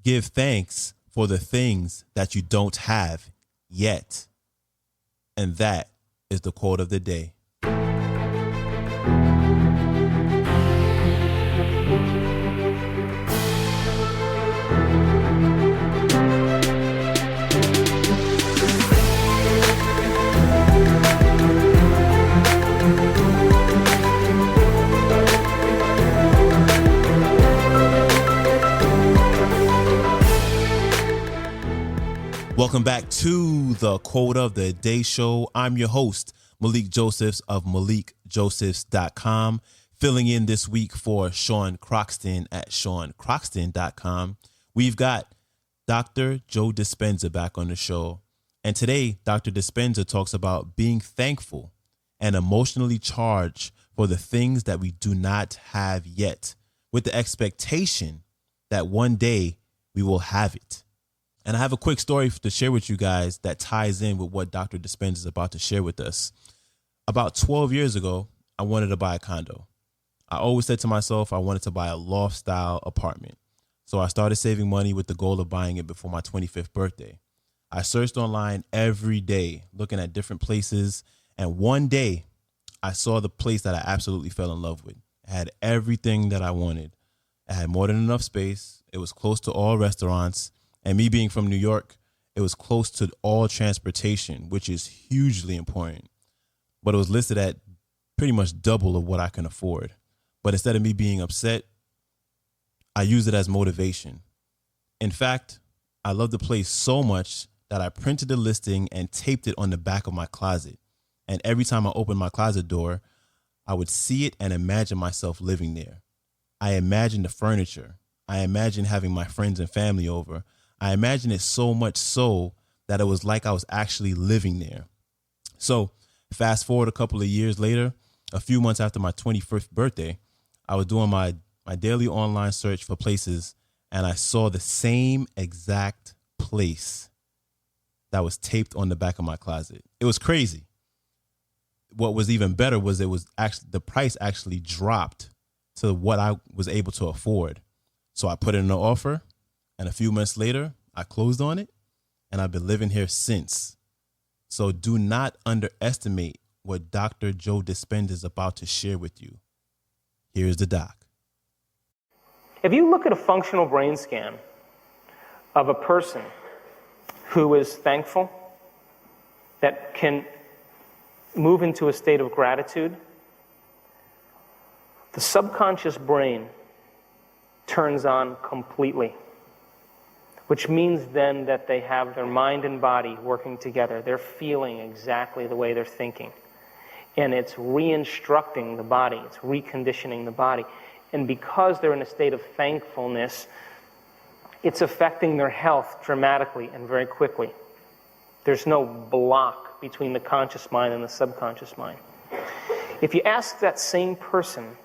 Give thanks for the things that you don't have yet. And that is the quote of the day. Welcome back to the Quote of the Day show. I'm your host, Malik Josephs of MalikJosephs.com, filling in this week for Sean Croxton at SeanCroxton.com. We've got Dr. Joe Dispenza back on the show. And today, Dr. Dispenza talks about being thankful and emotionally charged for the things that we do not have yet, with the expectation that one day we will have it. And I have a quick story to share with you guys that ties in with what Dr. Dispenza is about to share with us. About 12 years ago, I wanted to buy a condo. I always said to myself I wanted to buy a loft-style apartment. So I started saving money with the goal of buying it before my 25th birthday. I searched online every day, looking at different places. And one day, I saw the place that I absolutely fell in love with. It had everything that I wanted. It had more than enough space. It was close to all restaurants. And me being from New York, it was close to all transportation, which is hugely important. But it was listed at pretty much double of what I can afford. But instead of me being upset, I used it as motivation. In fact, I loved the place so much that I printed the listing and taped it on the back of my closet. And every time I opened my closet door, I would see it and imagine myself living there. I imagined the furniture. I imagined having my friends and family over. I imagined it so much so that it was like I was actually living there. So fast forward a couple of years later, a few months after my 21st birthday, I was doing my daily online search for places, and I saw the same exact place that was taped on the back of my closet. It was crazy. What was even better was the price actually dropped to what I was able to afford. So I put in an offer. And a few months later, I closed on it, and I've been living here since. So do not underestimate what Dr. Joe Dispenza is about to share with you. Here's the doc. If you look at a functional brain scan of a person who is thankful, that can move into a state of gratitude, the subconscious brain turns on completely. Which means then that they have their mind and body working together. They're feeling exactly the way they're thinking. And it's re-instructing the body. It's reconditioning the body. And because they're in a state of thankfulness, it's affecting their health dramatically and very quickly. There's no block between the conscious mind and the subconscious mind. If you ask that same person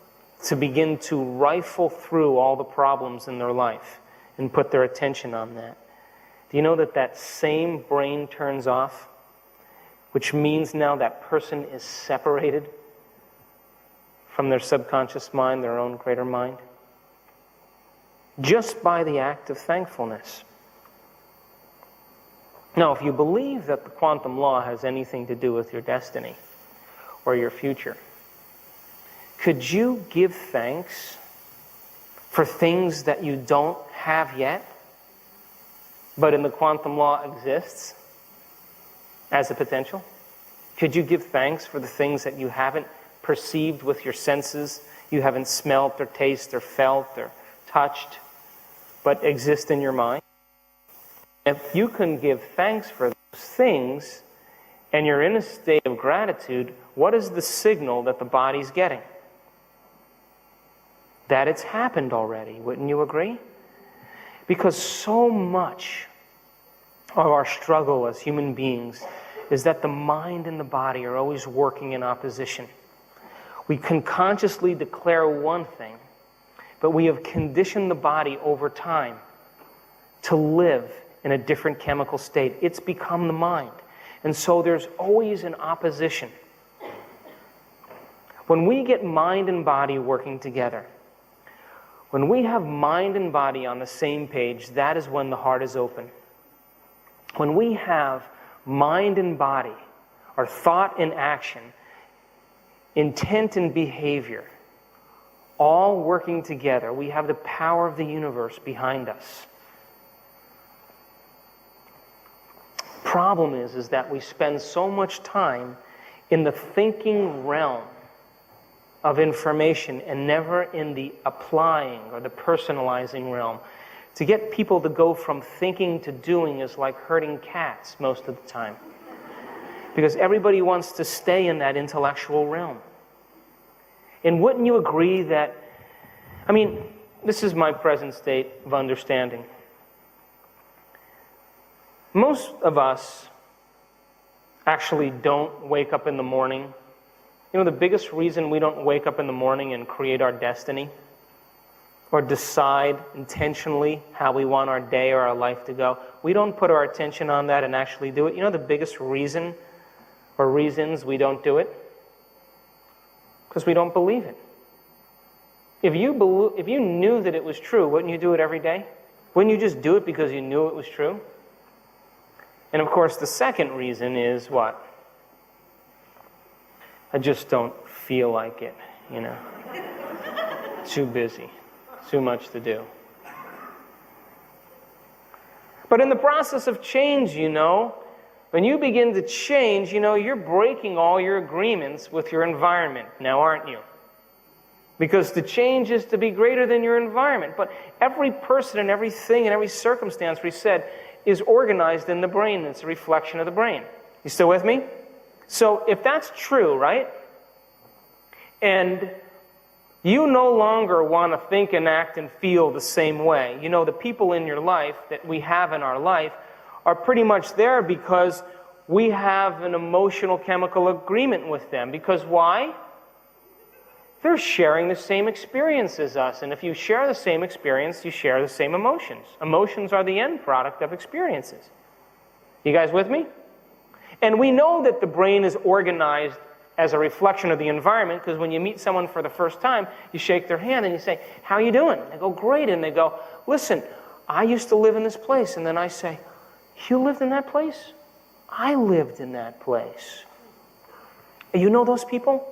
to begin to rifle through all the problems in their life, and put their attention on that, do you know that that same brain turns off? Which means now that person is separated from their subconscious mind, their own greater mind, just by the act of thankfulness. Now, if you believe that the quantum law has anything to do with your destiny or your future, could you give thanks for things that you don't have yet, but in the quantum law exists as a potential? Could you give thanks for the things that you haven't perceived with your senses, you haven't smelt or tasted or felt or touched, but exist in your mind? If you can give thanks for those things and you're in a state of gratitude, what is the signal that the body's getting? That it's happened already. Wouldn't you agree? Because so much of our struggle as human beings is that the mind and the body are always working in opposition. We can consciously declare one thing, but we have conditioned the body over time to live in a different chemical state. It's become the mind. And so there's always an opposition. When we get mind and body working together, When we have mind and body on the same page, that is when the heart is open. When we have mind and body, or thought and action, intent and behavior, all working together, we have the power of the universe behind us. Problem is that we spend so much time in the thinking realm of information and never in the applying or the personalizing realm. To get people to go from thinking to doing is like herding cats most of the time. Because everybody wants to stay in that intellectual realm. And wouldn't you agree that, this is my present state of understanding. Most of us actually don't wake up in the morning. You know, the biggest reason we don't wake up in the morning and create our destiny or decide intentionally how we want our day or our life to go, we don't put our attention on that and actually do it. You know the biggest reason or reasons we don't do it? Because we don't believe it. If you knew that it was true, wouldn't you do it every day? Wouldn't you just do it because you knew it was true? And of course, the second reason is what? I just don't feel like it, Too busy, too much to do. But in the process of change, when you begin to change, you're breaking all your agreements with your environment now, aren't you? Because the change is to be greater than your environment. But every person and everything and every circumstance, we said, is organized in the brain. It's a reflection of the brain. You still with me? So if that's true, right? And you no longer want to think and act and feel the same way. The people in your life that we have in our life are pretty much there because we have an emotional chemical agreement with them. Because why? They're sharing the same experience as us. And if you share the same experience, you share the same emotions. Emotions are the end product of experiences. You guys with me? And we know that the brain is organized as a reflection of the environment because when you meet someone for the first time, you shake their hand and you say, "How are you doing?" They go, "Great." And they go, "Listen, I used to live in this place." And then I say, "You lived in that place?" "I lived in that place." "You know those people?"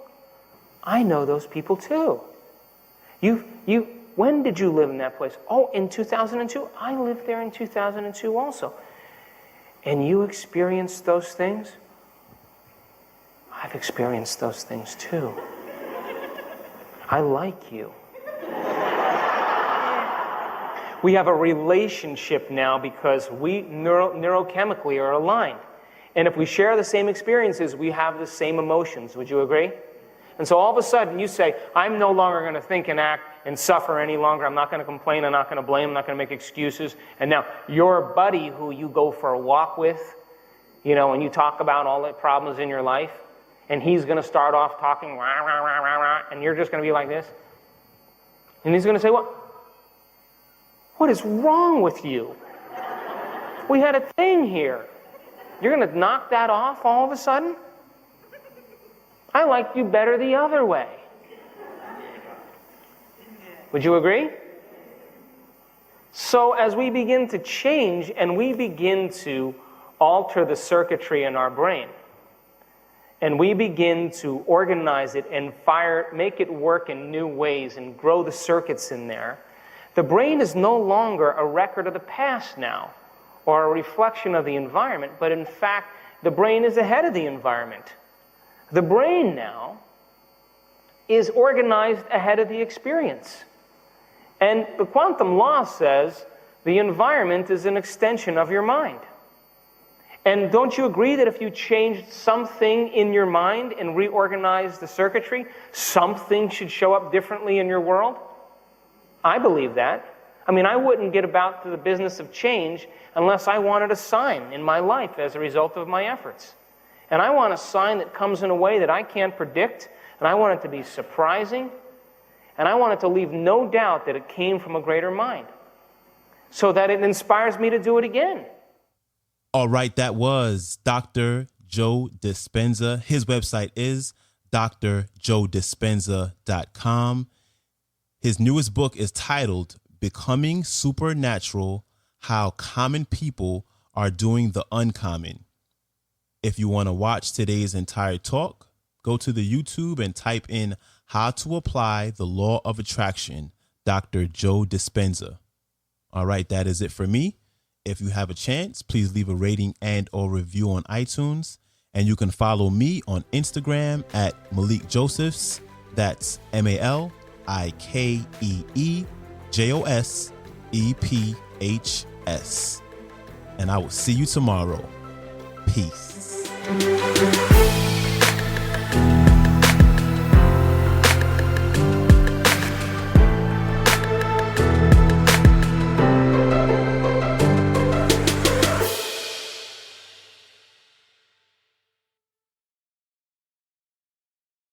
"I know those people too." When did you live in that place?" "Oh, in 2002. I lived there in 2002 also." "And you experienced those things?" "I've experienced those things too." "I like you." We have a relationship now because we neurochemically are aligned. And if we share the same experiences, we have the same emotions. Would you agree? And so all of a sudden you say, "I'm no longer going to think and act and suffer any longer. I'm not going to complain. I'm not going to blame. I'm not going to make excuses." And now your buddy who you go for a walk with, and you talk about all the problems in your life, and he's going to start off talking, rah, rah, rah, rah, rah, and you're just going to be like this. And he's going to say, What is wrong with you? We had a thing here. You're going to knock that off all of a sudden? I liked you better the other way. Would you agree? So as we begin to change and we begin to alter the circuitry in our brain, and we begin to organize it and make it work in new ways and grow the circuits in there, the brain is no longer a record of the past now or a reflection of the environment, but in fact, the brain is ahead of the environment. The brain now is organized ahead of the experience. And the quantum law says the environment is an extension of your mind. And don't you agree that if you changed something in your mind and reorganized the circuitry, something should show up differently in your world? I believe that. I wouldn't get about to the business of change unless I wanted a sign in my life as a result of my efforts. And I want a sign that comes in a way that I can't predict, and I want it to be surprising, and I want it to leave no doubt that it came from a greater mind, so that it inspires me to do it again. All right, that was Dr. Joe Dispenza. His website is drjoedispenza.com. His newest book is titled Becoming Supernatural: How Common People Are Doing the Uncommon. If you want to watch today's entire talk, go to the YouTube and type in How to Apply the Law of Attraction, Dr. Joe Dispenza. All right, that is it for me. If you have a chance, please leave a rating and or review on iTunes. And you can follow me on Instagram at Malik Josephs. That's MALIKEEJOSEPHS. And I will see you tomorrow. Peace.